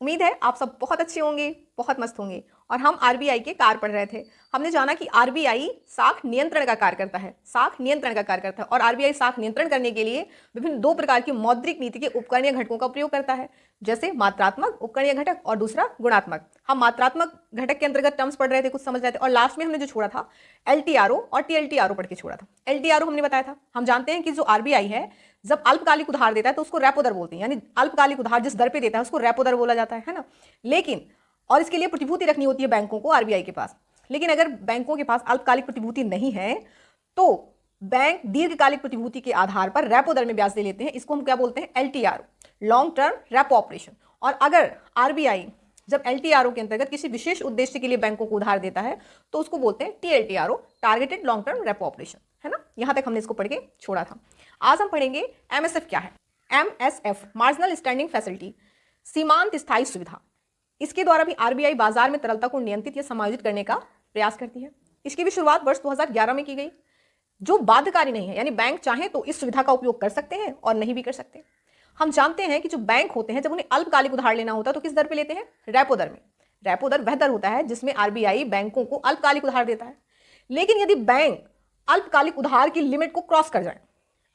उम्मीद है आप सब बहुत अच्छे होंगे, बहुत मस्त होंगे। और हम आरबीआई के कार्य पढ़ रहे थे। हमने जाना कि आरबीआई साख नियंत्रण का कार्य करता है, साख नियंत्रण का कार्य करता है। और आरबीआई साख नियंत्रण करने के लिए विभिन्न दो प्रकार की मौद्रिक नीति के उपकरणीय घटकों का प्रयोग करता है, जैसे मात्रात्मक उपकरणीय घटक और दूसरा गुणात्मक। हम मात्रात्मक घटक के अंतर्गत टर्म्स पढ़ रहे थे, कुछ समझ रहे थे, और लास्ट में हमने जो छोड़ा था एलटीआरओ और टीएलटीआरओ पढ़ के छोड़ा था। एलटीआरओ हमने बताया था, हम जानते हैं कि जो आरबीआई है जब अल्पकालिक उधार देता है तो उसको रेपो दर बोलते हैं, यानी अल्पकालिक उधार जिस दर पे देता है उसको रेपो दर बोला जाता है ना। लेकिन और इसके लिए प्रतिभूति रखनी होती है बैंकों को आरबीआई के पास। लेकिन अगर बैंकों के पास अल्पकालिक प्रतिभूति नहीं है तो बैंक दीर्घकालिक प्रतिभूति के आधार पर रेपो दर में ब्याज दे लेते हैं। इसको हम क्या बोलते हैं? एलटीआरओ, लॉन्ग टर्म रेपो ऑपरेशन। और अगर आरबीआई जब एलटीआरओ के अंतर्गत किसी विशेष उद्देश्य के लिए बैंकों को उधार देता है तो उसको बोलते हैं TLTRO, targeted long term repo operation, है ना। यहां तक हमने इसको पढ़ के छोड़ा था। आज हम पढ़ेंगे एमएसएफ क्या है। एमएसएफ मार्जिनल स्टैंडिंग फैसिलिटी, सीमांत स्थायी सुविधा। इसके द्वारा भी आरबीआई बाजार में तरलता को नियंत्रित या समायोजित करने का प्रयास करती है। इसकी भी शुरुआत वर्ष 2011 में की गई, जो बाध्यकारी नहीं है, यानी बैंक चाहे तो इस सुविधा का उपयोग कर सकते हैं और नहीं भी कर सकते। हम जानते हैं कि जो बैंक होते हैं जब उन्हें अल्पकालिक उधार लेना होता है तो किस दर पे लेते हैं? रेपो दर में। रेपो दर वह दर होता है जिसमें आरबीआई बैंकों को अल्पकालिक उधार देता है। लेकिन यदि बैंक अल्पकालिक उधार की लिमिट को क्रॉस कर जाए,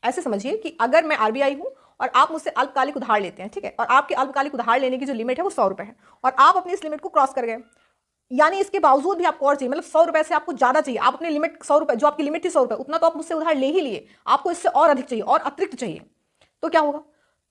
ऐसे समझिए कि अगर मैं आरबीआई हूं और आप मुझसे अल्पकालिक उधार लेते हैं, ठीक है, और आपके अल्पकालिक उधार लेने की जो लिमिट है वो 100 रुपए है, और आप अपनी इस लिमिट को क्रॉस कर गए, यानी इसके बावजूद भी आपको और चाहिए, मतलब 100 रुपए से आपको ज्यादा चाहिए, आप अपनी लिमिट 100 रुपए, जो आपकी लिमिट थी 100 रुपए, उतना तो आप मुझसे उधार ले ही लिए, आपको इससे और अधिक चाहिए और अतिरिक्त चाहिए, तो क्या होगा?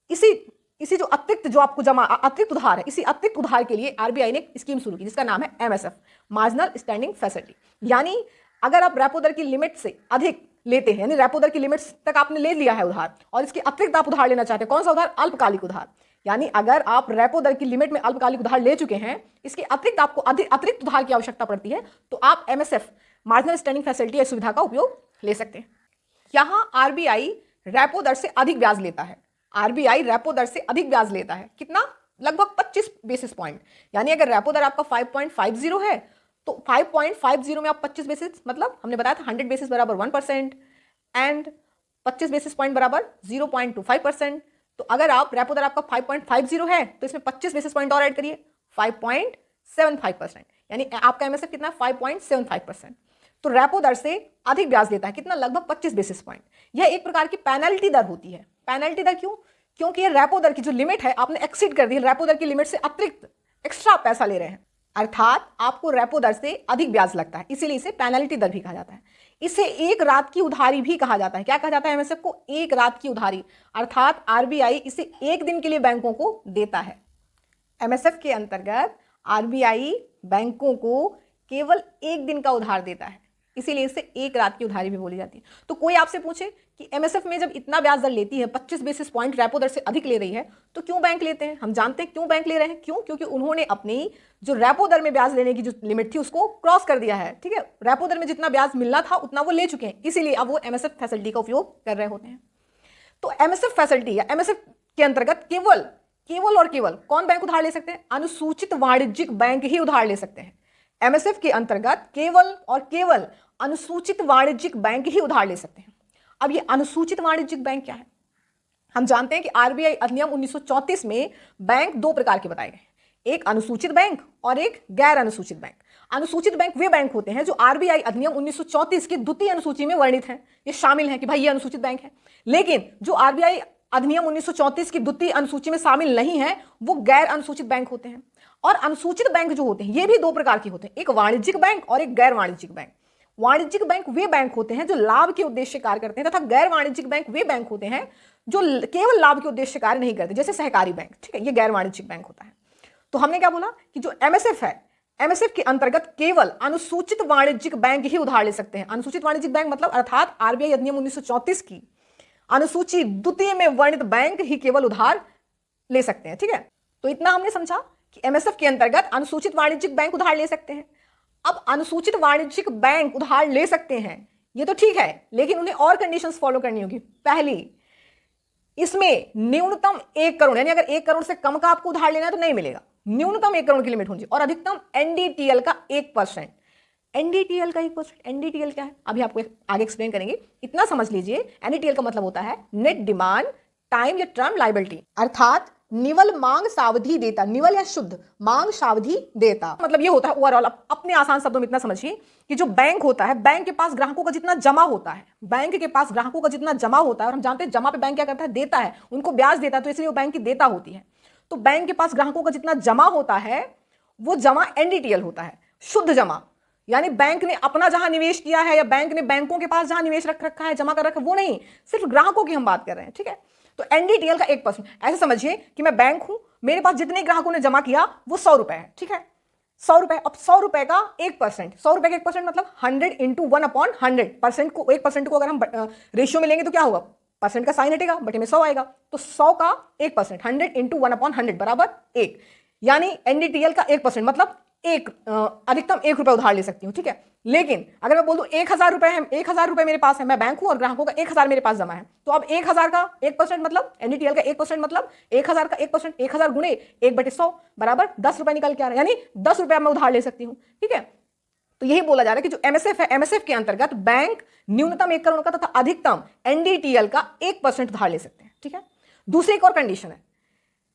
इसी जो अतिरिक्त जो आपको जमा अतिरिक्त उधार है, इसी अतिरिक्त उधार के लिए आरबीआई ने स्कीम शुरू की जिसका नाम है एमएसएफ, मार्जिनल स्टैंडिंग फैसिलिटी। यानी अगर आप रेपो दर की लिमिट से अधिक लेते हैं, यानी रेपो दर की लिमिट तक आपने ले लिया है उधार और इसके अतिरिक्त आप उधार लेना चाहते हैं, कौन सा उधार? अल्पकालिक उधार। यानी अगर आप रेपो दर की लिमिट में अल्पकालिक उधार ले चुके हैं, इसके अतिरिक्त आपको अतिरिक्त उधार की आवश्यकता पड़ती है, तो आप एमएसएफ मार्जिनल स्टैंडिंग फैसिलिटी सुविधा का उपयोग ले सकते हैं। यहां आरबीआई रेपो दर से अधिक ब्याज लेता है। आरबीआई रेपो दर से अधिक ब्याज लेता है, कितना? लगभग 25 बेसिस पॉइंट। यानी अगर रेपो दर आपका 5.50 है तो 5.50 में आप 25 बेसिस, मतलब हमने बताया था 100 बेसिस बराबर 1% एंड 25 बेसिस पॉइंट बराबर 0.25%। तो अगर आप रेपो दर आपका 5.50 है तो इसमें 25 बेसिस पॉइंट और ऐड करिए, 5.75%, यानी आपका एमएसएफ कितना? 5.75%। तो रेपो दर से अधिक ब्याज देता है, कितना? लगभग 25 बेसिस पॉइंट। यह एक प्रकार की पेनल्टी दर होती है। पेनल्टी दर क्यों? क्योंकि ये रेपो दर की जो लिमिट है आपने एक्सीड कर दी, रेपो दर की लिमिट से अतिरिक्त एक्स्ट्रा पैसा ले रहे हैं, अर्थात आपको रेपो दर से अधिक ब्याज लगता है, इसीलिए इसे पेनल्टी दर भी कहा जाता है। इसे एक रात की उधारी भी कहा जाता है। क्या कहा जाता है एमएसएफ को? एक रात की उधारी, अर्थात आरबीआई इसे एक दिन के लिए बैंकों को देता है। एमएसएफ के अंतर्गत आरबीआई बैंकों को केवल एक दिन का उधार देता है, इसीलिए इसे एक रात की उधारी भी बोली जाती है। तो कोई आपसे पूछे कि एमएसएफ में जब इतना ब्याज दर लेती है, 25 बेसिस पॉइंट रेपो दर से अधिक ले रही है, तो क्यों बैंक लेते हैं? हम जानते हैं क्यों बैंक ले रहे हैं। क्यों? क्योंकि उन्होंने अपनी जो रेपो दर में ब्याज लेने की जो लिमिट थी उसको क्रॉस कर दिया है, ठीक है। रेपो दर में जितना ब्याज मिलना था उतना वो ले चुके हैं, इसीलिए अब वो एमएसएफ फैसिलिटी का उपयोग कर रहे होते हैं। तो एमएसएफ फैसिलिटी या एमएसएफ के अंतर्गत केवल और केवल कौन बैंक उधार ले सकते हैं? अनुसूचित वाणिज्यिक बैंक ही उधार ले सकते हैं। एमएसएफ के अंतर्गत केवल और केवल अनुसूचित वाणिज्यिक बैंक ही उधार ले सकते हैं। अब ये अनुसूचित वाणिज्यिक बैंक क्या है? हम जानते हैं कि आरबीआई अधिनियम 1934 में बैंक दो प्रकार के बताए गए, एक अनुसूचित बैंक और एक गैर अनुसूचित बैंक। अनुसूचित बैंक वे बैंक होते हैं जो आरबीआई अधिनियम 1934 की द्वितीय अनुसूची में वर्णित हैं, ये शामिल हैं कि भाई ये अनुसूचित बैंक है। लेकिन जो आरबीआई अधिनियम 1934 की द्वितीय अनुसूची में शामिल नहीं है वो गैर अनुसूचित बैंक होते हैं। और अनुसूचित बैंक जो होते हैं ये भी दो प्रकार के होते हैं, एक वाणिज्यिक बैंक और एक गैर वाणिज्यिक बैंक। वाणिज्यिक बैंक वे बैंक होते हैं जो लाभ के उद्देश्य से कार्य करते हैं, तथा गैर वाणिज्यिक बैंक वे बैंक होते हैं जो केवल लाभ के उद्देश्य से कार्य नहीं करते, जैसे सहकारी बैंक, ठीक है, ये गैर वाणिज्यिक बैंक होता है। तो हमने क्या बोला कि जो एमएसएफ है, एमएसएफ के अंतर्गत केवल अनुसूचित वाणिज्यिक बैंक ही उधार ले सकते हैं। अनुसूचित वाणिज्यिक बैंक मतलब अर्थात आरबीआई अधिनियम 1934 की अनुसूची द्वितीय में वर्णित बैंक ही केवल उधार ले सकते हैं, ठीक है। तो इतना हमने समझा कि एमएसएफ के अंतर्गत अनुसूचित वाणिज्यिक बैंक उधार ले सकते हैं। अब अनुसूचित वाणिज्यिक बैंक उधार ले सकते हैं ये तो ठीक है, लेकिन उन्हें और कंडीशंस फॉलो करनी होगी। पहली, इसमें न्यूनतम 1 करोड़, यानी अगर 1 करोड़ से कम का आपको उधार लेना है तो नहीं मिलेगा, न्यूनतम 1 करोड़ की लिमिट होनी चाहिए, और अधिकतम एनडीटीएल का 1%। एनडीटीएल का 1%, एनडीटीएल क्या है अभी आपको आगे एक्सप्लेन करेंगे। इतना समझ लीजिए, एनडीटीएल का मतलब होता है नेट डिमांड टाइम या टर्म लायबिलिटी, अर्थात निवल मांग सावधि देता, निवल या शुद्ध, मांग सावधि देता, मतलब ये होता है ओवरऑल। अपने आसान शब्दों में इतना समझिए कि जो बैंक होता है, बैंक के पास ग्राहकों का जितना जमा होता है, बैंक के पास ग्राहकों का जितना जमा होता है, और हम जानते हैं जमा पे बैंक क्या करता है, देता है, उनको ब्याज देता है, तो इसलिए वो बैंक की देता होती है। तो बैंक के पास ग्राहकों का जितना जमा होता है वो जमा एनडीटीएल होता है, शुद्ध जमा। यानी बैंक ने अपना जहां निवेश किया है या बैंक ने बैंकों के पास जहां निवेश रख रखा है, जमा कर रखा है, वो नहीं, सिर्फ ग्राहकों की हम बात कर रहे हैं, ठीक है। तो एनडीटीएल का 1%, ऐसे समझिए कि मैं बैंक हूं, मेरे पास जितने ग्राहकों ने जमा किया वो 100 रुपए है, ठीक है, 100 रुपए। अब 100 रुपए का 1%, 100 रुपए का 1% मतलब 100 इंटू 1/100, को 1% को अगर हम रेशियो में लेंगे तो क्या होगा, परसेंट का साइन हटेगा, बटे में 100 आएगा, तो 100 का 1%, 100 इंटू 1/100 बराबर 1। यानी एनडीटीएल का 1% मतलब अधिकतम 1 रुपए उधार ले सकती हूं, ठीक है। लेकिन अगर मैं बोल दूं 1000 रुपए है, 1000 रुपए मेरे पास है, मैं बैंक हूं और ग्राहकों का 1000 मेरे पास जमा है, तो अब 1000 का 1% मतलब एनडीटीएल का 1% मतलब 1000 का 1%, 1000 गुणे 1/100 बराबर 10 रुपए निकल के आ रहा है, यानी 10 रुपए मैं उधार ले सकती हूं, ठीक है। तो यही बोला जा रहा है कि जो एमएसएफ है, एमएसएफ के अंतर्गत बैंक न्यूनतम 1 करोड़ का तथा अधिकतम एनडीटीएल का 1% उधार ले सकते हैं, ठीक है। दूसरी एक और कंडीशन है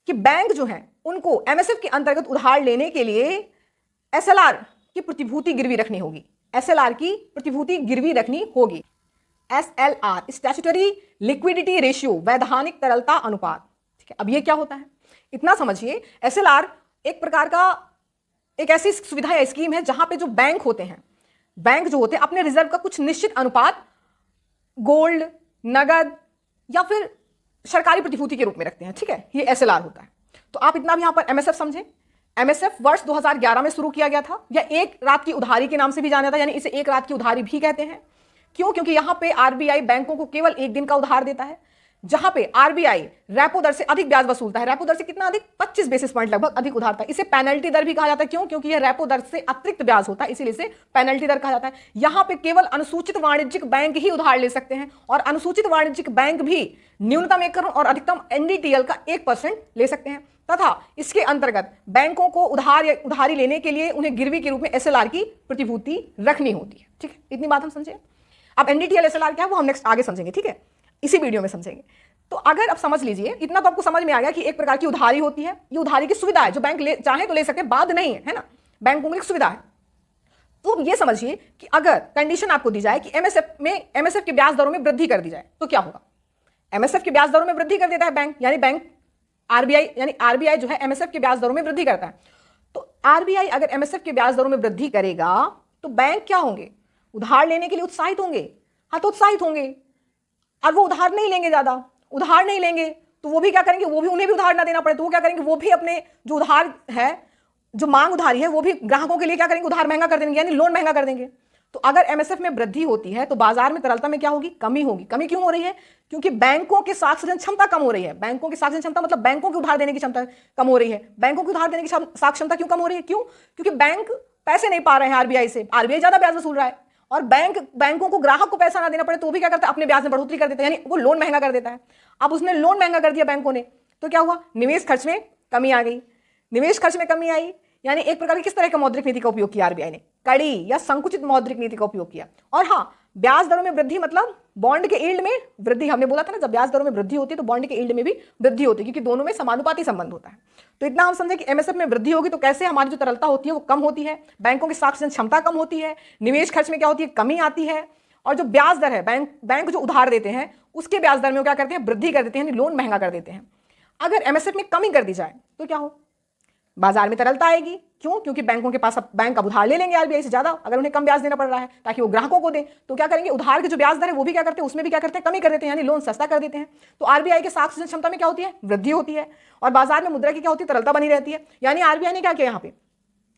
कि बैंक जो है उनको एमएसएफ के अंतर्गत उधार लेने के लिए एसएलआर की प्रतिभूति गिरवी रखनी होगी, एसएलआर की प्रतिभूति गिरवी रखनी होगी। एसएलआर स्टैट्यूटरी लिक्विडिटी रेशियो, वैधानिक तरलता अनुपात, ठीक है। अब ये क्या होता है, इतना समझिए, एसएलआर एक प्रकार का एक ऐसी सुविधा या स्कीम है जहां पे जो बैंक होते हैं, बैंक जो होते हैं अपने रिजर्व का कुछ निश्चित अनुपात गोल्ड, नगद या फिर सरकारी प्रतिभूति के रूप में रखते हैं, ठीक है, ये एसएलआर होता है। तो आप इतना भी यहां पर एमएसएफ समझें। एमएसएफ वर्ष 2011 में शुरू किया गया था, या एक रात की उधारी के नाम से भी जाना था, यानी इसे एक रात की उधारी भी कहते हैं। क्यों, क्योंकि यहां पे आरबीआई बैंकों को केवल एक दिन का उधार देता है, जहां पे आरबीआई रेपो दर से अधिक ब्याज वसूलता है, रेपो दर से कितना अधिक, 25 बेसिस पॉइंट लगभग अधिक उधारता है। इसे पेनल्टी दर भी कहा जाता है, क्यों, क्योंकि यह रेपो दर से अतिरिक्त ब्याज होता है, इसीलिए इसे पेनल्टी दर कहा जाता है। यहां पे केवल अनुसूचित वाणिज्यिक बैंक ही उधार ले सकते हैं, और अनुसूचित वाणिज्यिक बैंक भी न्यूनतम 1 करोड़ और अधिकतम एनडीटीएल का 1% ले सकते हैं, तथा इसके अंतर्गत बैंकों को उधारी लेने के लिए उन्हें गिरवी के रूप में एसएलआर की प्रतिभूति रखनी होती है, ठीक है। इतनी बात हम समझे। अब एनडीटीएल एसएलआर क्या है वो हम नेक्स्ट आगे समझेंगे, ठीक है, इसी वीडियो में समझेंगे। तो अगर अब समझ लीजिए, इतना तो आपको समझ में आ गया कि एक प्रकार की उधारी होती है, ये उधारी की सुविधा है, जो बैंक चाहे तो ले सकते हैं, बाद नहीं है ना, बैंकों में एक सुविधा है। तो ये समझिए कि अगर कंडीशन आपको दी जाए कि एमएसएफ के ब्याज दरों में वृद्धि कर दी जाए तो क्या होगा। एमएसएफ के ब्याज दरों में वृद्धि कर देता है बैंक, यानी बैंक आरबीआई जो है एमएसएफ के ब्याज दरों में वृद्धि करता है। तो आरबीआई अगर एमएसएफ के ब्याज दरों में वृद्धि करेगा तो बैंक क्या होंगे, उधार लेने के लिए उत्साहित होंगे। हाँ, तो उत्साहित होंगे, और वो उधार नहीं लेंगे, ज्यादा उधार नहीं लेंगे, तो वो भी क्या करेंगे, वो भी उन्हें भी उधार ना देना पड़े, तो वो क्या करेंगे, वो भी अपने जो उधार है, जो मांग उधारी है, वो भी ग्राहकों के लिए क्या करेंगे, उधार महंगा कर देंगे, यानी लोन महंगा कर देंगे। तो अगर एमएसएफ में वृद्धि होती है तो बाजार में तरलता में क्या होगी, कमी होगी। कमी क्यों हो रही है, क्योंकि बैंकों की साक्षात्कार क्षमता कम हो रही है। बैंकों की साक्षात्कार क्षमता मतलब बैंकों की उधार देने की क्षमता कम हो रही है। बैंकों की उधार देने की साक्षात्कार क्षमता क्यों कम हो रही है, क्यों, क्योंकि बैंक पैसे नहीं पा रहे हैं आरबीआई से, आरबीआई ज्यादा ब्याज वसूल रहा है, और बैंकों को ग्राहक को पैसा ना देना पड़े तो वो भी क्या करता है, अपने ब्याज में बढ़ोतरी कर देता है, यानी वो लोन महंगा कर देता है। अब उसने लोन महंगा कर दिया बैंकों ने, तो क्या हुआ, निवेश खर्च में कमी आ गई। निवेश खर्च में कमी आई, यानी एक प्रकार की किस तरह का मौद्रिक नीति का उपयोग किया आरबीआई ने, कड़ी या संकुचित मौद्रिक नीति का उपयोग किया। और हाँ, ब्याज दरों में वृद्धि मतलब बॉन्ड के यील्ड में वृद्धि। हमने बोला था ना, जब ब्याज दरों में वृद्धि होती है तो बॉन्ड के यील्ड में भी वृद्धि होती है, क्योंकि दोनों में समानुपाती संबंध होता है। तो इतना हम समझे कि एमएसएफ में वृद्धि होगी तो कैसे हमारी जो तरलता होती है वो कम होती है, बैंकों की साक्षात्कार क्षमता कम होती है, निवेश खर्च में क्या होती है, कमी आती है, और जो ब्याज दर है, बैंक जो उधार देते हैं उसके ब्याज दर में वो क्या करते हैं, वृद्धि कर देते हैं, लोन महंगा कर देते हैं। अगर एमएसएफ में कमी कर दी जाए तो क्या हो, बाजार में तरलता आएगी। क्यों, क्योंकि बैंकों के पास बैंक अब उधार ले लेंगे आरबीआई से ज्यादा, अगर उन्हें कम ब्याज देना पड़ रहा है ताकि वो ग्राहकों को दें, तो क्या करेंगे, उधार की जो ब्याज दर है वो भी क्या करते हैं, उसमें भी क्या करते हैं, कमी कर देते हैं, यानी लोन सस्ता कर देते हैं। तो आरबीआई के साक्षात्कार क्षमता में क्या होती है, वृद्धि होती है, और बाजार में मुद्रा की क्या होती है, तरलता बनी रहती है। यानी आरबीआई ने क्या किया, यहाँ पे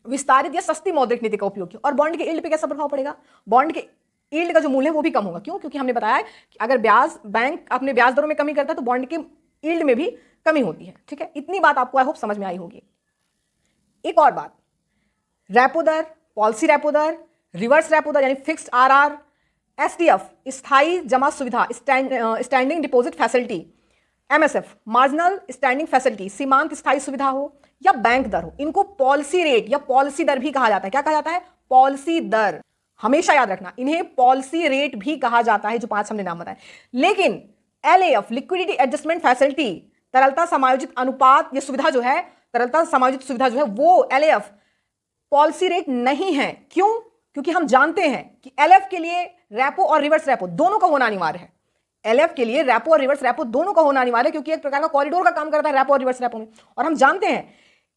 विस्तारित या सस्ती मौद्रिक नीति का उपयोग किया, और बॉन्ड के यील्ड पे कैसा प्रभाव पड़ेगा, बॉन्ड के यील्ड का जो मूल्य है वो भी कम होगा। क्यों, क्योंकि हमने बताया कि अगर बैंक अपने ब्याज दरों में कमी करता है तो बॉन्ड के यील्ड में भी कमी होती है, ठीक है। इतनी बात आपको आई होप समझ में आई होगी। एक और बात, रेपो दर, पॉलिसी रेपो दर, रिवर्स रेपो दर यानी फिक्स्ड आरआर, एसडीएफ स्थायी जमा सुविधा, standing deposit facility, MSF marginal standing facility, सीमांत स्थायी सुविधा हो या बैंक दर हो, इनको पॉलिसी रेट या पॉलिसी दर भी कहा जाता है। क्या कहा जाता है, पॉलिसी दर। हमेशा याद रखना, इन्हें पॉलिसी रेट भी कहा जाता है, जो 5 हमने नाम बताए। लेकिन एलएएफ लिक्विडिटी एडजस्टमेंट फैसिलिटी तरलता समायोजित अनुपात, ये सुविधा जो है, तरलता समायोजित सुविधा जो है वो LAF पॉलिसी रेट नहीं है। क्यों? क्योंकि हम जानते हैं कि LF के लिए रेपो और रिवर्स रेपो दोनों का होना अनिवार्य है। LF के लिए रेपो और रिवर्स रेपो दोनों का होना अनिवार्य है, क्योंकि एक प्रकार का कॉरिडोर का काम करता है रेपो और रिवर्स रेपो में। और हम जानते हैं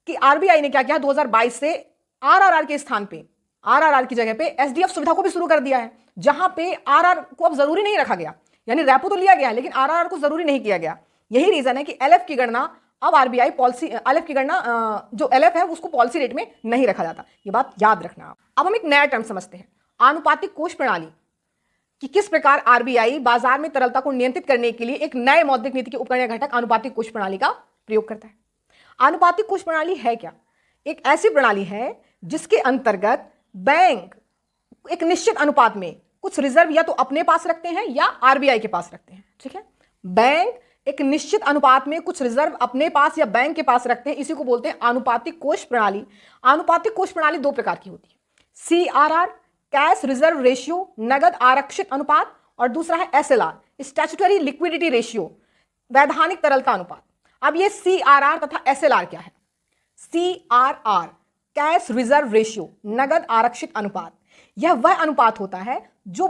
कि RBI ने क्या किया, 2022 से RRR के स्थान पे, RRR की जगह पे SDF सुविधा को भी शुरू कर दिया है, जहां पे RR को अब जरूरी नहीं रखा गया, यानी रेपो तो लिया गया है लेकिन RRR को जरूरी नहीं किया गया। यही रीजन है कि LF की गणना अब RBI पॉलिसी, LF की गणना जो LF है उसको पॉलिसी रेट में नहीं रखा जाता। ये बात याद रखना। अब हम एक नया टर्म समझते हैं, आनुपातिक कोष प्रणाली, कि किस प्रकार RBI बाजार में तरलता को नियंत्रित करने के लिए एक नए मौद्रिक नीति के उपकरण या घटक आनुपातिक कोष प्रणाली का प्रयोग करता है। आनुपातिक कोष प्रणाली है क्या? एक ऐसी प्रणाली है जिसके अंतर्गत बैंक एक निश्चित अनुपात में कुछ रिजर्व या तो अपने पास रखते हैं या RBI के पास रखते हैं। ठीक है, बैंक एक निश्चित अनुपात में कुछ रिजर्व अपने पास या बैंक के पास रखते हैं, इसी को बोलते हैं आनुपातिक कोष प्रणाली। आनुपातिक कोष प्रणाली दो प्रकार की होती है, CRR कैश रिजर्व रेशियो, नगद आरक्षित अनुपात, और दूसरा है SLR स्टैट्यूटरी लिक्विडिटी रेशियो, वैधानिक तरलता अनुपात। अब ये CRR तथा SLR क्या है? CRR कैश रिजर्व रेशियो, नगद आरक्षित अनुपात, यह वह अनुपात होता है जो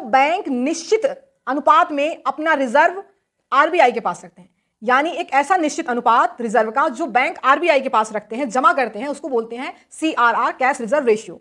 बैंक निश्चित अनुपात में अपना रिजर्व RBI के पास रखते हैं। यानी एक ऐसा निश्चित अनुपात रिजर्व का जो बैंक RBI के पास रखते हैं, जमा करते हैं, उसको बोलते हैं CRR कैश रिजर्व रेशियो।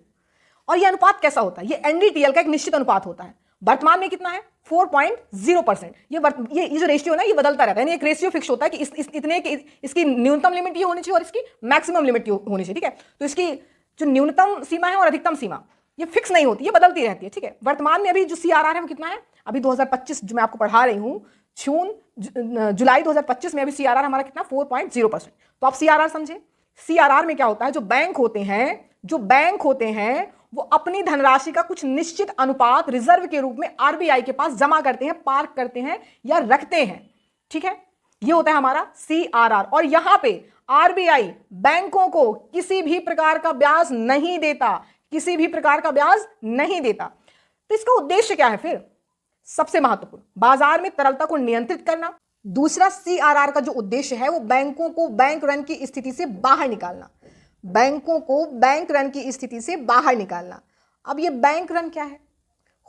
और यह अनुपात कैसा होता है? ये NDTL का एक निश्चित अनुपात होता है। वर्तमान में कितना है? 4.0%। ये जो रेशियो ना, ये बदलता रहता है, यानी एक रेशियो फिक्स होता है कि इतने की इसकी न्यूनतम लिमिट ये होनी चाहिए और इसकी मैक्सिमम लिमिट होनी चाहिए। ठीक है, तो इसकी जो न्यूनतम सीमा है और अधिकतम सीमा ये फिक्स नहीं होती, ये बदलती रहती है। ठीक है, वर्तमान में अभी जो CRR है वो कितना है? अभी 2025 जो मैं आपको पढ़ा रही हूँ, जुलाई 2025 में अभी CRR हमारा कितना? 4.0%। तो आप CRR समझे। CRR में क्या होता है? जो बैंक होते हैं वो अपनी धनराशि का कुछ निश्चित अनुपात रिजर्व के रूप में RBI के पास जमा करते हैं, पार्क करते हैं या रखते हैं। ठीक है, ये होता है हमारा CRR। और यहां पे RBI बैंकों को किसी भी प्रकार का ब्याज नहीं देता, किसी भी प्रकार का ब्याज नहीं देता। तो इसका उद्देश्य क्या है फिर? सबसे महत्वपूर्ण, बाजार में तरलता को नियंत्रित करना। दूसरा, CRR का जो उद्देश्य है वो बैंकों को बैंक रन की स्थिति से बाहर निकालना, बैंकों को बैंक रन की स्थिति से बाहर निकालना। अब ये बैंक रन क्या है?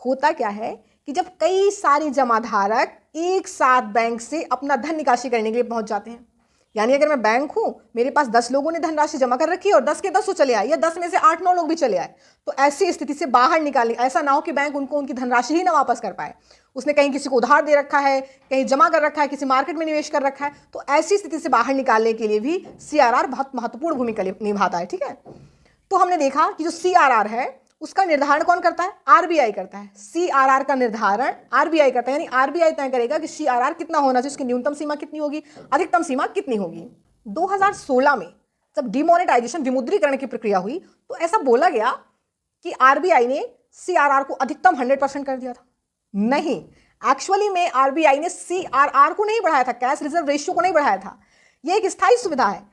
होता क्या है कि जब कई सारे जमाधारक एक साथ बैंक से अपना धन निकासी करने के लिए पहुंच जाते हैं, यानी अगर मैं बैंक हूं, मेरे पास 10 लोगों ने धनराशि जमा कर रखी है और 10 के 10 चले आए या 10 में से 8-9 लोग भी चले आए, तो ऐसी स्थिति से बाहर निकालने, ऐसा ना हो कि बैंक उनको उनकी धनराशि ही ना वापस कर पाए। उसने कहीं किसी को उधार दे रखा है, कहीं जमा कर रखा है, किसी मार्केट में निवेश कर रखा है, तो ऐसी स्थिति से बाहर निकालने के लिए भी CRR बहुत महत्वपूर्ण भूमिका निभाता है। ठीक है, तो हमने देखा कि जो CRR है उसका निर्धारण कौन करता है? RBI करता है। CRR का निर्धारण RBI करता है, यानी RBI तय करेगा कि CRR कितना होना चाहिए, उसकी न्यूनतम सीमा कितनी होगी, अधिकतम सीमा कितनी होगी। 2016 में जब डिमोनेटाइजेशन, विमुद्रीकरण की प्रक्रिया हुई, तो ऐसा बोला गया कि RBI ने CRR को अधिकतम 100% कर दिया था। नहीं, एक्चुअली में RBI ने CRR को नहीं बढ़ाया था, कैश रिजर्व रेशियो को नहीं बढ़ाया था। यह एक स्थायी सुविधा है,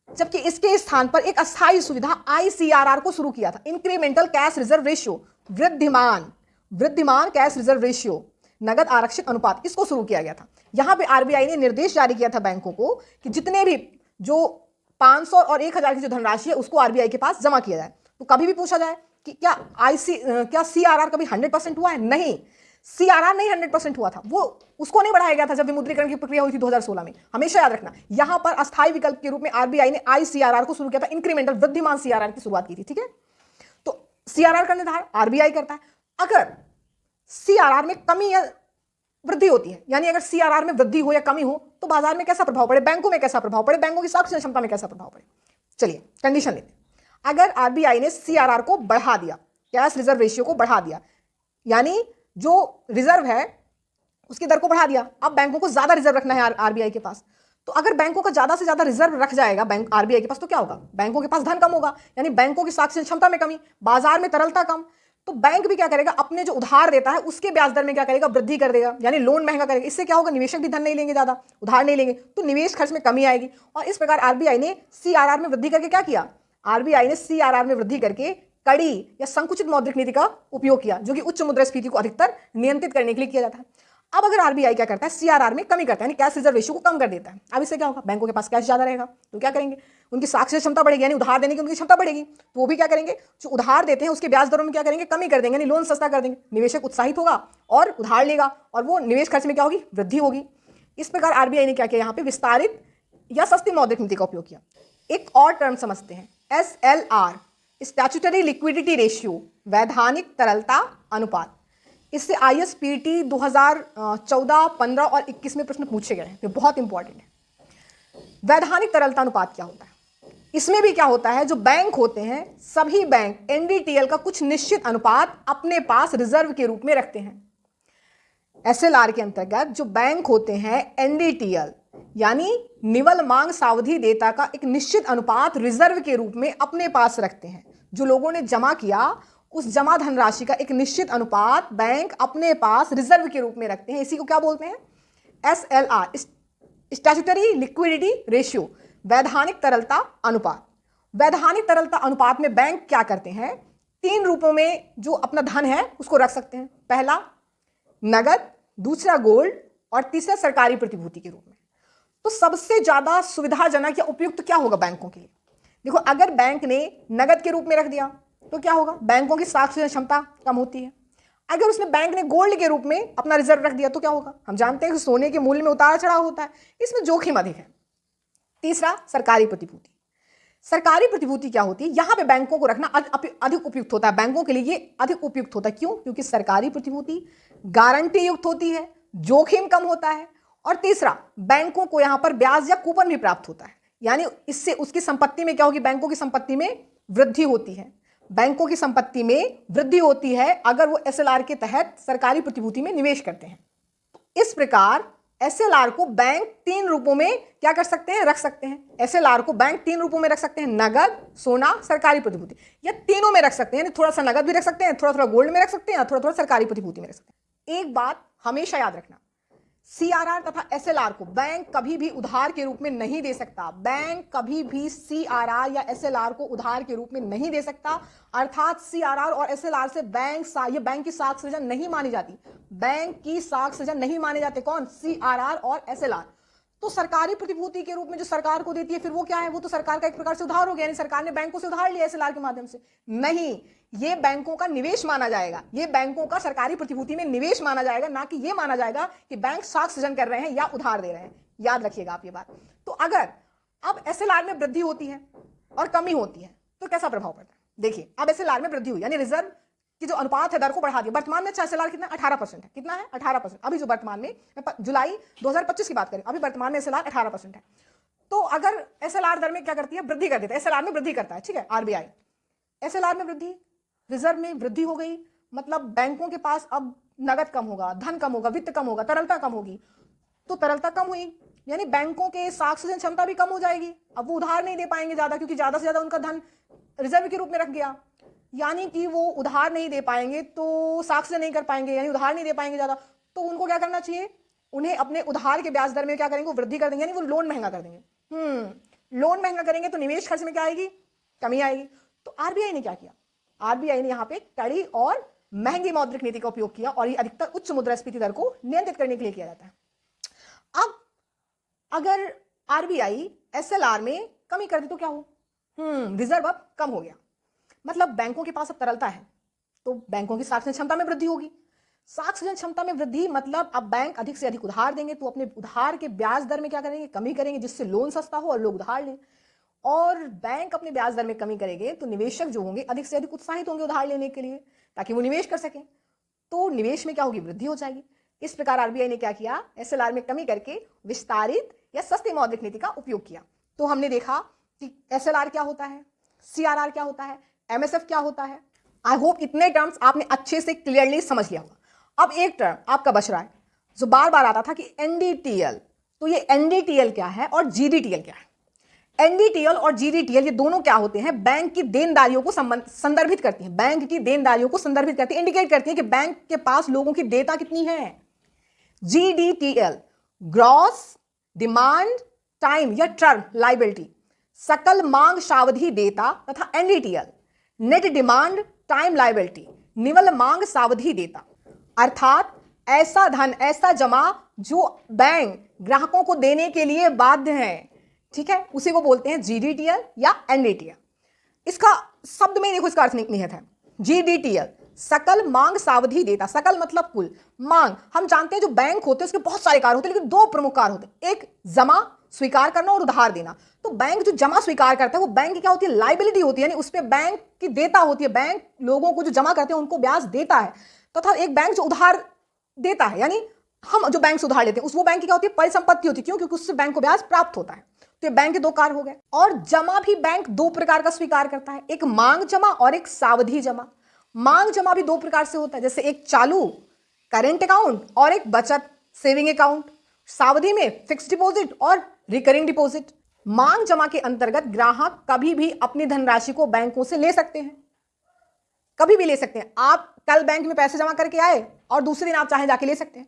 जबकि इसके स्थान पर एक अस्थायी सुविधा ICRR को शुरू किया था, incremental cash reserve ratio, Wriddhiman cash reserve ratio, नगद आरक्षित अनुपात, इसको शुरू किया गया था। यहां पे RBI ने निर्देश जारी किया था बैंकों को कि जितने भी जो 500 और 1000 की जो धनराशि है उसको RBI के पास जमा किया जाए। तो कभी भी पूछा जाए कि क्या CRR कभी 100% हुआ है? नहीं, CRR नहीं 100% हुआ था, वो उसको नहीं बढ़ाया गया था जब विमुद्रीकरण की प्रक्रिया हुई थी 2016 में। हमेशा याद रखना, यहां पर अस्थायी विकल्प के रूप में RBI ने ICRR को शुरू किया था, इंक्रीमेंटल वृद्धिमान CRR की शुरुआत की थी। ठीक है, तो CRR का निर्धारण RBI करता है। अगर CRR में कमी या वृद्धि होती है, यानी अगर CRR में वृद्धि हो या कमी हो, तो बाजार में कैसा प्रभाव पड़े, बैंकों में कैसा प्रभाव पड़े, बैंकों की साख क्षमता में कैसा प्रभाव पड़े। चलिए कंडीशन लेते हैं। अगर RBI ने CRR को बढ़ा दिया, कैश रिजर्व रेशियो को बढ़ा दिया, यानी जो रिजर्व है उसकी दर को बढ़ा दिया, अब बैंकों को ज्यादा रिजर्व रखना है RBI के पास, तो अगर बैंकों का ज्यादा से ज्यादा रिजर्व रख जाएगा बैंक RBI के पास, तो क्या होगा? बैंकों के पास धन कम होगा, यानी बैंकों की साख क्षमता में कमी, बाजार में तरलता कम। तो बैंक भी क्या करेगा? अपने जो उधार देता है उसके ब्याज दर में क्या करेगा? वृद्धि कर देगा, यानी लोन महंगा करेगा। इससे क्या होगा? निवेशक भी धन नहीं लेंगे, ज्यादा उधार नहीं लेंगे, तो निवेश खर्च में कमी आएगी। और इस प्रकार RBI ने CRR में वृद्धि करके क्या किया? RBI ने CRR में वृद्धि करके कड़ी या संकुचित मौद्रिक नीति का उपयोग किया, जो कि उच्च मुद्रास्फीति को अधिकतर नियंत्रित करने के लिए किया जाता है। अब अगर आरबीआई क्या करता है, सीआरआर में कमी करता है, यानी कैश रिजर्व रेशियो को कम कर देता है। अब इससे क्या होगा, बैंकों के पास कैश ज्यादा रहेगा तो क्या करेंगे, उनकी साक्षी क्षमता बढ़ेगी, यानी उधार देने की उनकी क्षमता बढ़ेगी। तो वो भी क्या करेंगे, जो उधार देते हैं उसके ब्याज दरों में क्या करेंगे, कमी कर देंगे, यानी लोन सस्ता कर देंगे। निवेशक उत्साहित होगा और उधार लेगा और वो निवेश खर्च में क्या होगी, वृद्धि होगी। इस प्रकार आरबीआई ने क्या किया, यहाँ पे विस्तारित या सस्ती मौद्रिक नीति का उपयोग किया। एक और टर्म समझते हैं, SLR, स्टैट्यूटरी लिक्विडिटी रेशियो, वैधानिक तरलता अनुपात। इससे ISPT 2014, 15 और 21 में प्रश्न पूछे गए हैं, तो बहुत इंपॉर्टेंट है। वैधानिक तरलता अनुपात क्या होता है, इसमें भी क्या होता है, जो बैंक होते हैं सभी बैंक NDTL का कुछ निश्चित अनुपात अपने पास रिजर्व के रूप में रखते हैं। SLR के अंतर्गत जो बैंक होते हैं NDTL यानी निवल मांग सावधि देयता का एक निश्चित अनुपात रिजर्व के रूप में अपने पास रखते हैं। जो लोगों ने जमा किया उस जमा धनराशि का एक निश्चित अनुपात बैंक अपने पास रिजर्व के रूप में रखते हैं। इसी को क्या बोलते हैं, SLR, स्टैट्यूटरी लिक्विडिटी रेशियो, वैधानिक तरलता अनुपात। वैधानिक तरलता अनुपात में बैंक क्या करते हैं, 3 रूपों में जो अपना धन है उसको रख सकते हैं। पहला नगद, दूसरा गोल्ड और तीसरा सरकारी प्रतिभूति के रूप में। तो सबसे ज्यादा सुविधाजनक या उपयुक्त क्या होगा बैंकों के लिए, देखो अगर बैंक ने नगद के रूप में रख दिया तो क्या होगा, बैंकों की साख क्षमता कम होती है। अगर उसने बैंक ने गोल्ड के रूप में अपना रिजर्व रख दिया तो क्या होगा, हम जानते हैं कि सोने के मूल्य में उतार चढ़ाव होता है, इसमें जोखिम अधिक है। तीसरा सरकारी प्रतिभूति। सरकारी प्रतिभूति क्या होती है, यहां पे बैंकों को रखना अधिक उपयुक्त होता है, बैंकों के लिए ये अधिक उपयुक्त होता है। क्यों, क्योंकि सरकारी प्रतिभूति गारंटी युक्त होती है, जोखिम कम होता है, और तीसरा बैंकों को यहां पर ब्याज या कूपन भी प्राप्त होता है, यानी इससे उसकी संपत्ति में क्या होगी, बैंकों की संपत्ति में वृद्धि होती है। बैंकों की संपत्ति में वृद्धि होती है अगर वो SLR के तहत सरकारी प्रतिभूति में निवेश करते हैं। इस प्रकार SLR को बैंक 3 रूपों में क्या कर सकते हैं, रख सकते हैं। SLR को बैंक 3 रूपों में रख सकते हैं, नगद, सोना, सरकारी प्रतिभूति, या तीनों में रख सकते हैं, थोड़ा सा नगद भी रख सकते हैं, थोड़ा थोड़ा गोल्ड में रख सकते हैं, थोड़ा थोड़ा सरकारी प्रतिभूति में रख सकते हैं। एक बात हमेशा याद रखना, CRR तथा SLR को बैंक कभी भी उधार के रूप में नहीं दे सकता। बैंक कभी भी CRR या SLR को उधार के रूप में नहीं दे सकता, अर्थात CRR और SLR से बैंक की साख सृजन नहीं मानी जाती। बैंक की साख सृजन नहीं माने जाते कौन, CRR और SLR। तो सरकारी प्रतिभूति के रूप में जो सरकार को देती है फिर वो क्या है, वो तो सरकार का एक प्रकार से उधार हो गया, यानी सरकार ने बैंकों से उधार लिया SLR के माध्यम से। नहीं, ये बैंकों का निवेश माना जाएगा, ये बैंकों का सरकारी प्रतिभूति में निवेश माना जाएगा, ना कि ये माना जाएगा कि बैंक साख सृजन कर रहे हैं या उधार दे रहे हैं। याद रखिएगा आप ये बात। तो अगर अब SLR में वृद्धि होती है और कमी होती है तो कैसा प्रभाव पड़ता है, देखिए अब SLR में वृद्धि हुई यानी रिजर्व कि जो अनुपात है दर को बढ़ा दिया। वर्तमान में SLR कितना 18% है, कितना है 18%। अभी जो वर्तमान में जुलाई 2025 की बात करें, अभी वर्तमान में SLR 18% है। तो अगर SLR दर में क्या करती है, वृद्धि कर देता है, SLR में वृद्धि करता है, ठीक है, RBI SLR में वृद्धि, रिजर्व में वृद्धि हो गई, मतलब बैंकों के पास अब नगद कम होगा, धन कम होगा, वित्त कम होगा, तरलता कम होगी। तो तरलता कम हुई यानी बैंकों के साख सृजन क्षमता भी कम हो जाएगी। अब वो उधार नहीं दे पाएंगे ज्यादा, क्योंकि ज्यादा से ज्यादा उनका धन रिजर्व के रूप में रख गया, यानी कि वो उधार नहीं दे पाएंगे तो साख सृजन नहीं कर पाएंगे, यानी उधार नहीं दे पाएंगे ज्यादा। तो उनको क्या करना चाहिए, उन्हें अपने उधार के ब्याज दर में क्या करेंगे, वृद्धि कर देंगे, यानी वो लोन महंगा कर देंगे। लोन महंगा करेंगे तो निवेश खर्च में क्या आएगी, कमी आएगी। तो आरबीआई ने क्या किया, आरबीआई ने यहाँ पे कड़ी और महंगी मौद्रिक नीति का उपयोग किया, और ये अधिकतर उच्च मुद्रास्फीति दर को नियंत्रित करने के लिए किया जाता है। अब अगर आरबीआई SLR में कमी कर दे तो क्या हो, रिजर्व अब कम हो गया, मतलब बैंकों के पास अब तरलता है, तो बैंकों की साख सृजन क्षमता में वृद्धि होगी। साख सृजन क्षमता में वृद्धि मतलब अब बैंक अधिक से अधिक उधार देंगे, तो अपने उधार के ब्याज दर में क्या करेंगे, कमी करेंगे, जिससे लोन सस्ता हो और लोग उधार लें। और बैंक अपने ब्याज दर में कमी करेंगे तो निवेशक जो होंगे अधिक से अधिक उत्साहित होंगे उधार लेने के लिए, ताकि वो निवेश कर सकें। तो निवेश में क्या होगी, वृद्धि हो जाएगी। इस प्रकार आरबीआई ने क्या किया, SLR में कमी करके विस्तारित या सस्ती मौद्रिक नीति का उपयोग किया। तो हमने देखा कि SLR क्या होता है, CRR क्या होता है, MSF क्या होता है। आई होप इतने टर्म्स आपने अच्छे से क्लियरली समझ लिया होगा। अब एक टर्म आपका बच रहा है जो बार बार आता था कि NDTL। तो ये NDTL क्या है और GDTL क्या है। NDTL और GDTL ये दोनों क्या होते हैं, बैंक की देनदारियों को संदर्भित करती हैं, बैंक की देनदारियों को संदर्भित करती है, इंडिकेट करती है कि बैंक के पास लोगों की देयता कितनी है। GDTL ग्रॉस डिमांड टाइम या टर्म लाइबिलिटी, सकल मांग सावधि देयता, तथा NDTL net demand time liability, निवल मांग सावधि देयता। अर्थात ऐसा धन, ऐसा जमा जो बैंक ग्राहकों को देने के लिए बाध्य है, ठीक है, उसी को बोलते हैं जीडीटीएल या एनडीटीएल। इसका शब्द में देखो इसका अर्थ निहित है। जीडीटीएल सकल मांग सावधि देता, सकल मतलब कुल, मांग हम जानते हैं जो बैंक होते हैं उसके बहुत सारे कार्य होते हैं, लेकिन दो प्रमुख कार्य होते हैं, एक जमा स्वीकार करना और उधार देना। तो बैंक जो जमा स्वीकार करता है वो बैंक की क्या होती है, लाइबिलिटी होती है, यानी उस पर बैंक की देता होती है, बैंक लोगों को जो जमा करते हैं उनको ब्याज देता है। तथा एक बैंक जो उधार देता है, यानी हम जो बैंक से उधार लेते हैं उस वो बैंक की क्या होती है, परिसंपत्ति होती है। क्यों? क्योंकि उससे बैंक को ब्याज प्राप्त होता है। तो ये बैंक के दो कार्य हो गए। और जमा भी बैंक दो प्रकार का स्वीकार करता है, एक मांग जमा और एक सावधि जमा। मांग जमा भी दो प्रकार से होता है, जैसे एक चालू करेंट अकाउंट और एक बचत सेविंग अकाउंट। सावधि में फिक्स्ड डिपॉजिट और रिकरिंग डिपॉजिट। मांग जमा के अंतर्गत ग्राहक कभी भी अपनी धनराशि को बैंकों से ले सकते हैं, कभी भी ले सकते हैं। आप कल बैंक में पैसे जमा करके आए और दूसरे दिन आप चाहे जाके ले सकते हैं।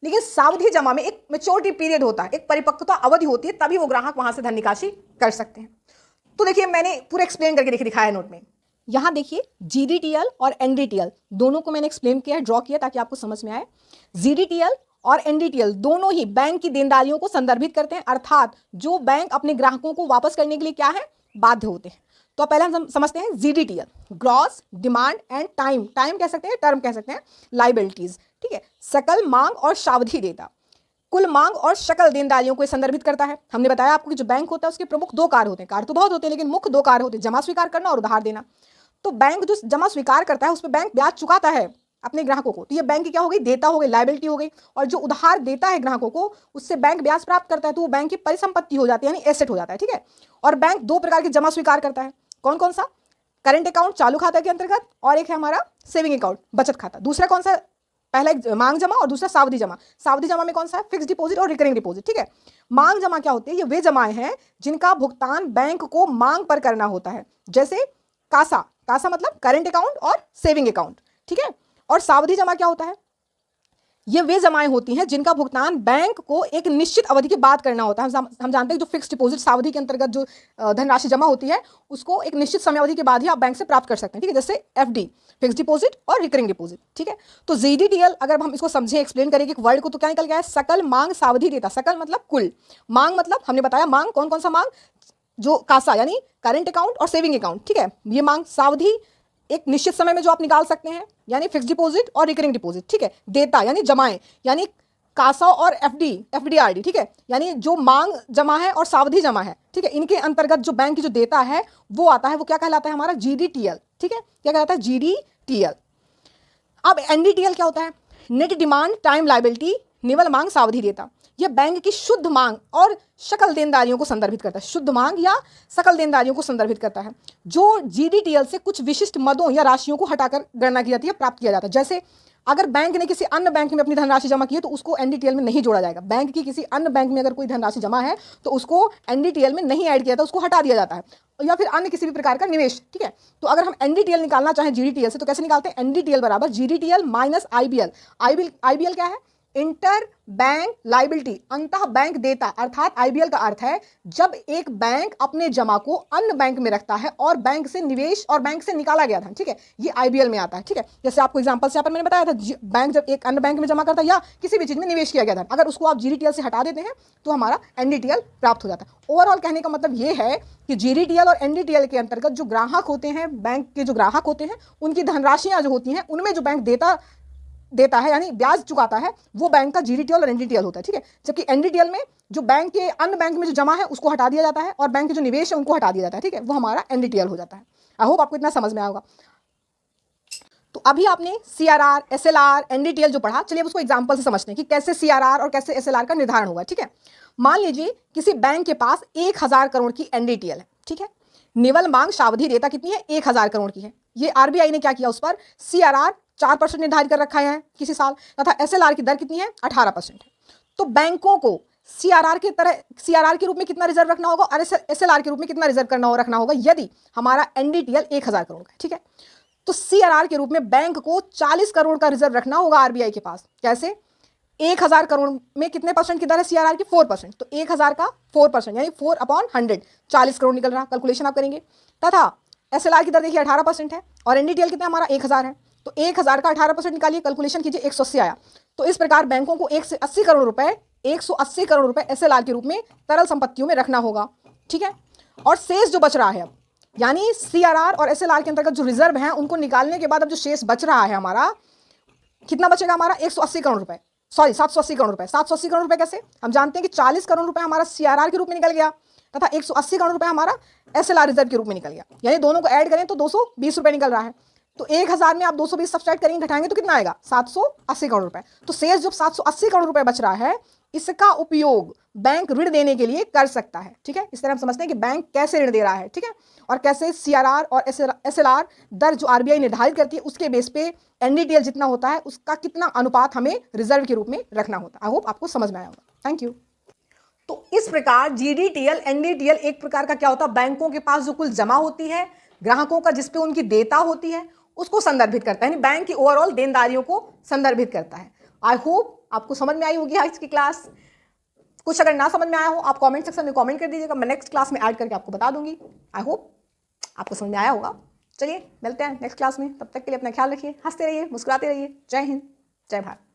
लेकिन सावधि जमा में एक मैच्योरिटी पीरियड होता है, एक परिपक्वता अवधि होती है, तभी वो ग्राहक वहां से धन निकासी कर सकते हैं। तो देखिए मैंने पूरा एक्सप्लेन करके दिखाया है नोट में। यहां देखिए जीडीटीएल और एनडीटीएल दोनों को मैंने एक्सप्लेन किया है, ड्रॉ किया ताकि आपको समझ में आए। जीडीटीएल और एनडीटीएल दोनों ही बैंक की देनदारियों को संदर्भित करते हैं, अर्थात जो बैंक अपने ग्राहकों को वापस करने के लिए क्या है, बाध्य होते हैं। तो पहले हम समझते हैं GDTL, gross demand and time, time कह सकते हैं, टर्म कह सकते हैं, लाइबिलिटीज, ठीक है। सकल मांग और सावधि देता, कुल मांग और शकल देनदारियों को संदर्भित करता है। हमने बताया आपको कि जो बैंक होता है उसके प्रमुख दो कार्य होते हैं, कार्य तो बहुत होते हैं लेकिन मुख्य दो कार्य होते हैं, जमा स्वीकार करना और उधार देना। तो बैंक जो जमा स्वीकार करता है उस पर बैंक ब्याज चुकाता है अपने ग्राहकों को, तो ये बैंक की क्या हो गई, देता हो गई, लाइबिलिटी हो गई। और जो उधार देता है ग्राहकों को उससे बैंक ब्याज प्राप्त करता है, तो वो बैंक की परिसंपत्ति हो जाती है, यानी एसेट हो जाता है, ठीक है। और बैंक दो प्रकार की जमा स्वीकार करता है, कौन कौन सा, करंट अकाउंट चालू खाता के अंतर्गत, और एक है हमारा सेविंग अकाउंट बचत खाता। दूसरा कौन सा, पहला एक मांग जमा और दूसरा सावधि जमा। सावधि जमा में कौन सा है, फिक्स्ड डिपॉजिट और रिकरिंग डिपॉजिट, ठीक है। मांग जमा क्या होती है, ये वे जमाएं हैं जिनका भुगतान बैंक को मांग पर करना होता है, जैसे कासा, कासा मतलब करंट अकाउंट और सेविंग अकाउंट, ठीक है। और सावधि जमा क्या होता है, ये वे जमाएं होती हैं जिनका भुगतान बैंक को एक निश्चित अवधि के बाद करना होता है। हम जानते हैं जो फिक्स्ड डिपॉजिट सावधि के अंतर्गत जो धनराशि जमा होती है उसको एक निश्चित समय अवधि के बाद ही आप बैंक से प्राप्त कर सकते हैं, ठीक है, जैसे एफडी, फिक्स्ड डिपॉजिट और रिकरिंग डिपॉजिट, ठीक है। तो जीडीटीएल अगर हम इसको समझें, एक्सप्लेन करेंगे एक वर्ड को, तो क्या निकल गया है, सकल मांग सावधि देता। सकल मतलब कुल, मांग मतलब हमने बताया मांग कौन कौन सा मांग, जो कासा यानी करंट अकाउंट और सेविंग अकाउंट, ठीक है, ये मांग। सावधि एक निश्चित समय में जो आप निकाल सकते हैं, यानी फिक्स्ड डिपॉजिट और रिकरिंग डिपॉजिट, ठीक है। देता यानी जमाएं, यानी कासा और एफडी, एफडीआरडी, ठीक है, यानी जो मांग जमा है और सावधि जमा है, ठीक है, इनके अंतर्गत जो बैंक की जो देता है वो आता है, वो क्या कहलाता है, हमारा जीडीटीएल, ठीक है, क्या कहलाता है, जीडीटीएल। अब एनडीटीएल क्या होता है, नेट डिमांड टाइम लाइबिलिटी, निवल मांग सावधि देता। यह बैंक की शुद्ध मांग और सकल देनदारियों को संदर्भित करता है, शुद्ध मांग या सकल देनदारियों को संदर्भित करता है, जो जीडीटीएल से कुछ विशिष्ट मदों या राशियों को हटाकर गणना की जाती है, प्राप्त किया जाता है। जैसे अगर बैंक ने किसी अन्य बैंक में अपनी धनराशि जमा की है तो उसको एनडीटीएल में नहीं जोड़ा जाएगा। बैंक की किसी अन्य बैंक में अगर कोई धनराशि जमा है तो उसको एनडीटीएल में नहीं ऐड किया जाता, उसको हटा दिया जाता है, या फिर अन्य किसी भी प्रकार का निवेश, ठीक है। तो अगर हम एनडीटीएल निकालना चाहें जीडीटीएल से तो कैसे निकालते हैं, एनडीटीएल बराबर जीडीटीएल माइनस आईबीएल। आईबीएल क्या है, इंटर बैंक लाइबिलिटी, अंतः बैंक देता, अर्थात आईबीएल का अर्थ है जब एक बैंक अपने जमा को अन्य बैंक में रखता है और बैंक से निवेश और बैंक से निकाला गया था, ठीक है, ये आईबीएल में आता है, ठीक है। जैसे आपको एग्जांपल से यहाँ पर मैंने बताया था, बैंक जब एक अन्य बैंक में जमा करता है या किसी भी चीज में निवेश किया गया था, अगर उसको आप जीडीटीएल से हटा देते हैं तो हमारा एनडीटीएल प्राप्त हो जाता है। ओवरऑल कहने का मतलब ये है कि जीडीटीएल और एनडीटीएल के अंतर्गत जो ग्राहक होते हैं, बैंक के जो ग्राहक होते हैं, उनकी धनराशियां जो होती हैं उनमें जो बैंक देता है यानी ब्याज चुकाता है, वो बैंक का जीडीटीएल और एनडीटीएल होता है, ठीक है। जबकि एनडीटीएल में जो बैंक के अन्य बैंक में जो जमा है उसको हटा दिया जाता है और बैंक के जो निवेश है उनको हटा दिया जाता है, ठीक है, वो हमारा एनडीटीएल हो जाता है। आई होप आपको इतना समझ में आया होगा। तो अभी आपने सीआरआर, एसएलआर, एनडीटीएल जो पढ़ा, चलिए उसको एग्जांपल से समझते हैं कि कैसे सीआरआर और कैसे एसएलआर का निर्धारण होगा, ठीक है। मान लीजिए किसी बैंक के पास 1000 करोड़ की एनडीटीएल है, ठीक है, निवल मांग सावधि देता कितनी है, 1000 करोड़ की है। ये आरबीआई ने क्या किया, उस पर सीआरआर 4% निर्धारित कर रखा है किसी साल, तथा एसएलआर की दर कितनी है, 18% है। तो बैंकों को सीआरआर के तरह, सीआरआर के रूप में कितना रिजर्व रखना होगा और एसएलआर के रूप में कितना रिजर्व रखना होगा यदि हमारा एनडीटीएल 1000 करोड़ का है, ठीक है। तो सीआरआर के रूप में बैंक को 40 करोड़ का रिजर्व रखना होगा आरबीआई के पास। कैसे, 1000 करोड़ में कितने परसेंट की दर है सीआरआर की, 4%, तो 1000 का 4% यानी 4/100, 40 करोड़ निकल रहा, कैलकुलेशन आप करेंगे। तथा एसएलआर की दर देखिए 18% है और एनडीटीएल कितना हमारा 1000 है, तो 1000 का 18% निकालिए, कैलकुलेशन कीजिए, 180 आया। तो इस प्रकार बैंकों को 180 करोड़ रुपए 180 करोड़ रुपए SLR के रूप में तरल संपत्तियों में रखना होगा। ठीक है, और शेष जो बच रहा है अब, यानी CRR और SLR के अंतर्गत जो रिजर्व हैं उनको निकालने के बाद अब जो शेष बच रहा है हमारा, कितना बचेगा हमारा? 180 करोड़ रुपए, सॉरी 780 करोड़ रुपए। 780 करोड़ रुपए कैसे? हम जानते हैं कि 40 करोड़ रुपए हमारा CRR के रूप में निकल गया तथा 180 करोड़ रुपए हमारा SLR रिजर्व के रूप में निकल गया, यानी दोनों को ऐड करें तो 220 रुपए निकल रहा है। तो 1000 में आप 220 सब्सट्रैक्ट करेंगे, घटाएंगे तो कितना आएगा? 780 करोड़ रुपए। तो शेष जो 780 करोड़ रुपए बच रहा है, इसका उपयोग बैंक ऋण देने के लिए कर सकता है। ठीक है, इस तरह हम समझते हैं कि बैंक कैसे ऋण दे रहा है। ठीक है, और कैसे CRR और SLR दर जो RBI निर्धारित करती है उसके बेस पे NDTL जितना होता है उसका कितना अनुपात हमें रिजर्व के रूप में रखना होता है। आई होप आपको समझ में आया होगा। Thank you. तो इस प्रकार GDTL NDTL एक प्रकार का क्या होता है? बैंकों के पास जो कुल जमा होती है ग्राहकों का, जिसपे उनकी देयता होती है, उसको संदर्भित करता है, यानी बैंक की ओवरऑल देनदारियों को संदर्भित करता है। आई होप आपको समझ में आई होगी आज की क्लास। कुछ अगर ना समझ में आया हो आप कमेंट सेक्शन में कमेंट कर दीजिएगा, मैं नेक्स्ट क्लास में ऐड करके आपको बता दूंगी। आई होप आपको समझ में आया होगा। चलिए मिलते हैं नेक्स्ट क्लास में, तब तक के लिए अपना ख्याल रखिए, हंसते रहिए, मुस्कुराते रहिए। जय हिंद, जय भारत।